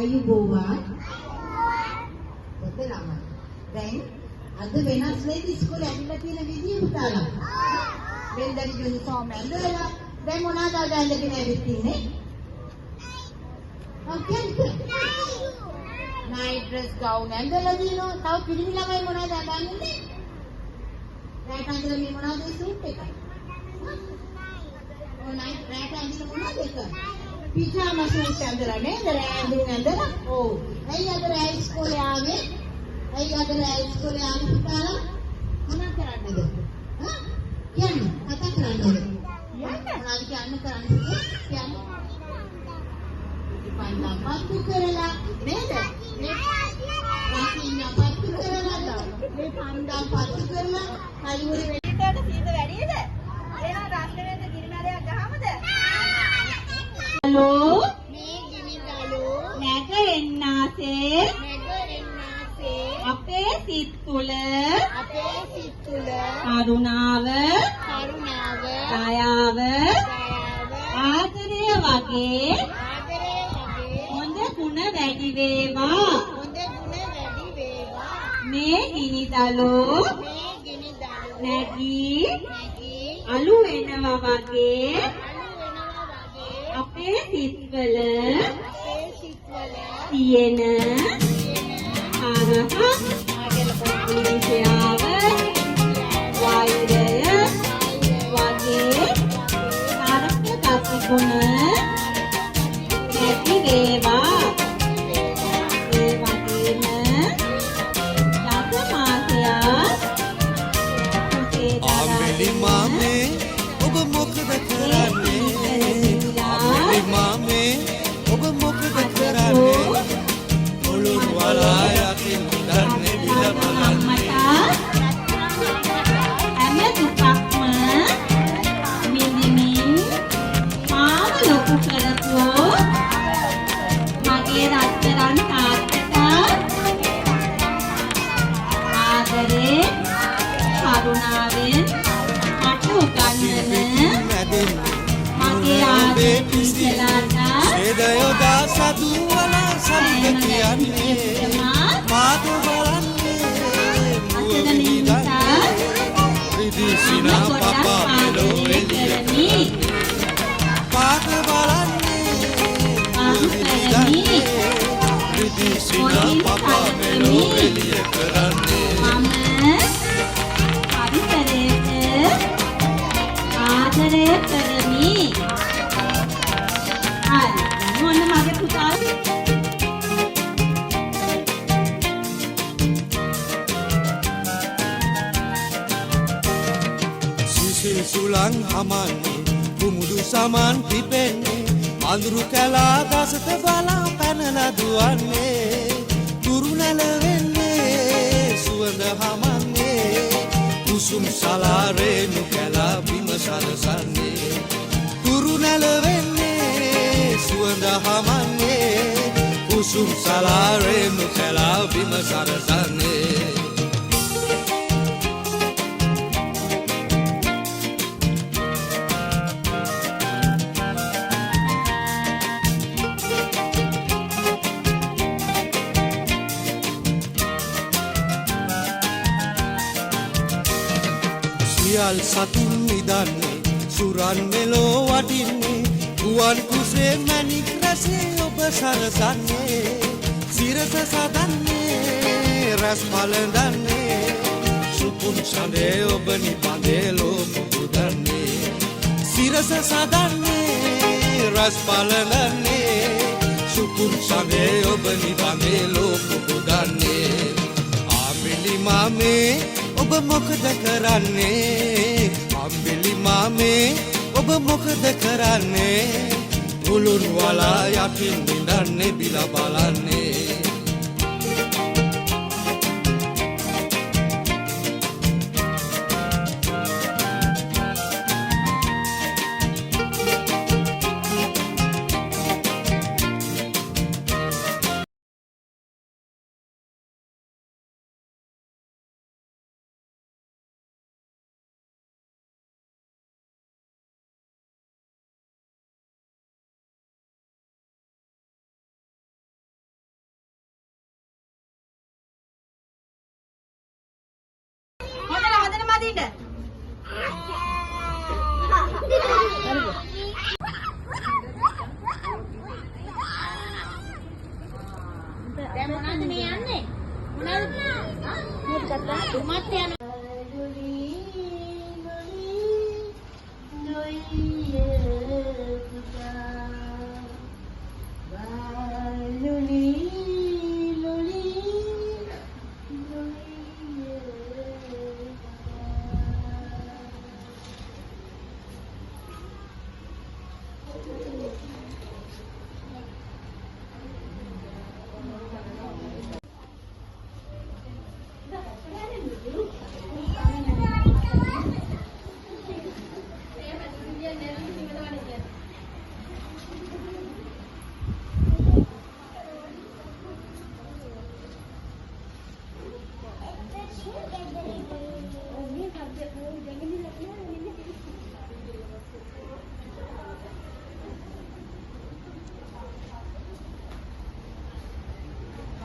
ආයුබෝවන්. පොත ළමයි. දැන් අද වෙනස් නේද ඉස්කෝලේ ඇවිල්ලා තියෙන විදිය පුතාලා. වෙනදට යුනිෆෝම් ඇඳලා දැන් මොනවාද අද ඇඳගෙන ඇවිත් ඉන්නේ? නයිට් ඩ්‍රෙස් ගවුන් ඇඳලා දිනනවා. තව පිළිමි ළමයි මොනවද අඳන්නේ? රැට ඇඳලා මේ මොනවද ඒ සූට් එක? නයිට් රැට ඇඳලා මොනවද ඒක? පිජාමා සූට් ඇඳලා නේද? රෑ ඇඳුම් ඇඳලා. ඔව්. ඇයි අද රෑ ඉස්කෝලේ ආවේ? ඇයි අද රෑ ඉස්කෝලේ ආවේ පුතාලා? මොනවද කරන්නේද? හා? කියන්නේ කතා කරන්නේද? මොනවද කියන්න කරන්නේ? කියන්නේ පන්දම් පත්තු කරලා නේද? රකින්න පත්තු කරලා මේ පන්දම් පත්තු කරලා කලිමුරි වෙන්නට සීත වැඩිද? එහෙනම් රස්නේ වෙන්න ගිරිමැලයක් ගහමද? හලෝ මේ ගිනිදලෝ නැගෙන්නාසේ අපේ සිත් තුළ කරුණාව දයාව ආදරය වගේ හොඳ ගුණ වැඩි වේවා. මේ ගිනිදලෝ නැගී අලු වෙනවා වගේ අපේ සිත්වල තියෙන ආරහ ඉරිසියාව වෛරය වගේ නරක ගතිගුණ නැති වේවා. ඒ වගේම ආමිලි මාමේ ඔබ මොකද කරන්නේ? ආමිලි මාමේ ඔබ මොකද කරන්නේ? ඔළුව වලා යකින් දන්නේ බිල බලන්නේ. හැම දුකක්ම මිනිමින් මාව ලොකු කරපුවෝ මගේ රත්තරන් තාත්තට ආදරේ කරුණාවෙන් මට උගන්වන මගේ ආදරේ පිස්සලාට සේදයෝදා සතු වලා සම්ද කියන්නේ මාත බලන්නේ මුවමිනි දන්නේ රිදිසිනා පපා මෙලෝ එළිය පාත බලන්නේ මුවමිනි දන්නේ රිදිසිනා පපා මෙලෝ එළිය කරන්නේ ආදරය කරමි. හරි. මොන මගේ පුතා? සිසිල් සුලං හමන්නේ කුමුදු සමන් පිපෙන්නේ අඳුරු කැලා ගසට බලා පැනලා දුවන්නේ තුරු නැලවෙන්නේ සුවඳ හමන්නේ කුසුම් සලාරේනු කැලා බිම සරසන්නේ තුරු නැලවෙන්නේ සුවඳ හමන්නේ කුසුම් සලාරේනු කැලා බිම සරසන්නේ සියල් සතුන් නිදන්නේ සුරන් මෙලෝ වටින්නේ ගුවන් කුසේ මැණික් රැසේ ඔබ සරසන්නේ සිරස සදන්නේ රැස් පළඳන්නේ සුකුම් සඳේ ඔබ නිපදේ ලෝක පුදන්නේ සිරස සදන්නේ රැස් පළඳන්නේ සුකුම් සඳේ ඔබ නිපදේ ලෝක පුදන්නේ ආමිලි මාමේ ඔබ මොකද කරන්නේ? අම්බිලි මාමේ ඔබ මොකද කරන්නේ? මුළුන් වලා යකින් නිදන්නේ බිල බලන්නේ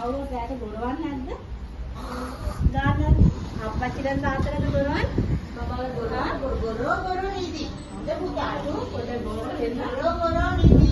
කවුරුත් රැට ගොරවන්නේ නැද්ද? ගානක් අප්පච්චිලන් තාත්තලට ගොරවන්නේ? බබාලා ගොරවන්නේ? ගොරෝ නීති. හොඳ පුතාට පොඩ ගොරෝ නීති.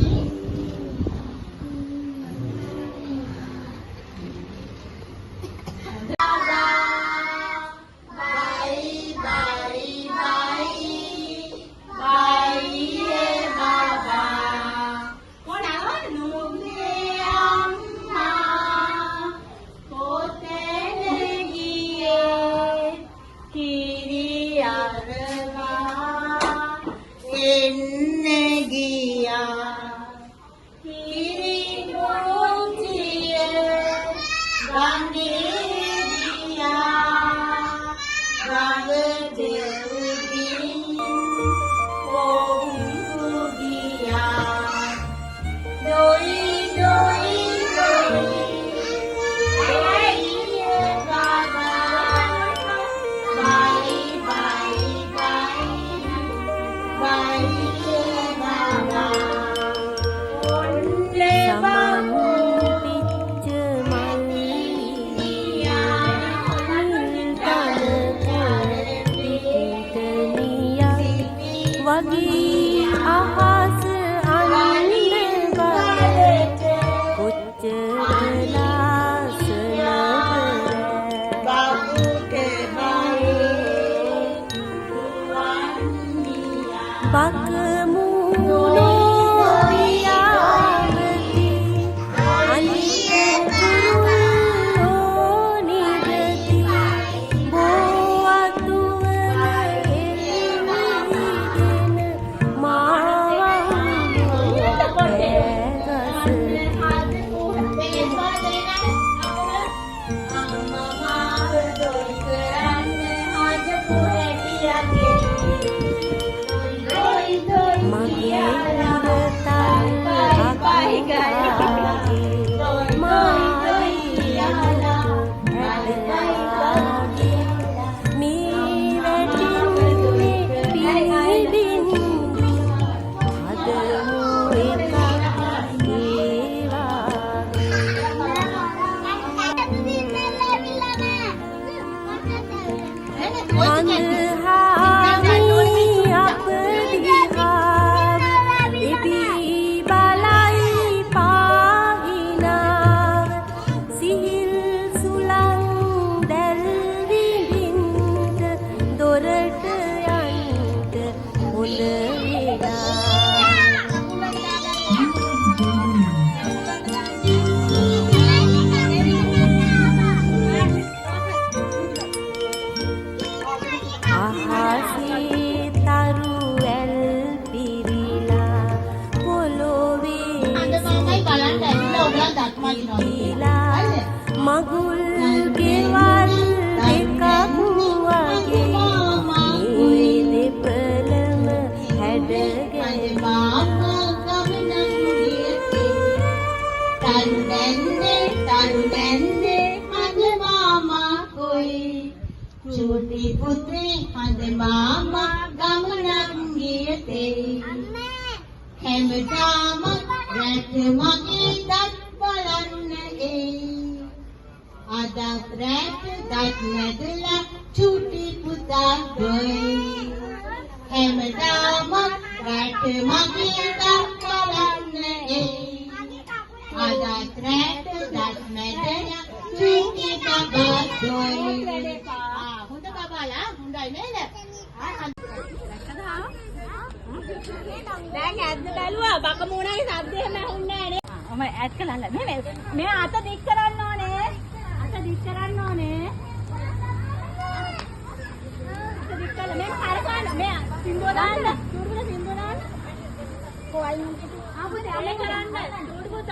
छोटी पुत्री हद मामा गमनम गियते හැමදාම රැට මගේ දත් බලන්න අද රැට දත් නැදලා චුටි පුතා ගොයි හැමදාම රැට මගේ දත් බලන්න අද රැට දත් නැදලා චුටි පුතා ගොයි හොඳ බබාලා හොඳයි නේද දැන් ඇද්ද බැලුවා බක මූණගේ සද්ද එහෙම ඇහුන්නේ නැහැ නේ. ඔම ඇඩ් කරන්න. මේ අත දික් කරන්න ඕනේ. අත දික් කරන්න ඕනේ. අත දික් කරලා මේ කරකවන්න. මේ සින්දුව දාන්න. චූඩුපුත සින්දුව දාන්න. කොයි මොකද? ආපුතේ අනේ කරන්න. චූඩුපුත.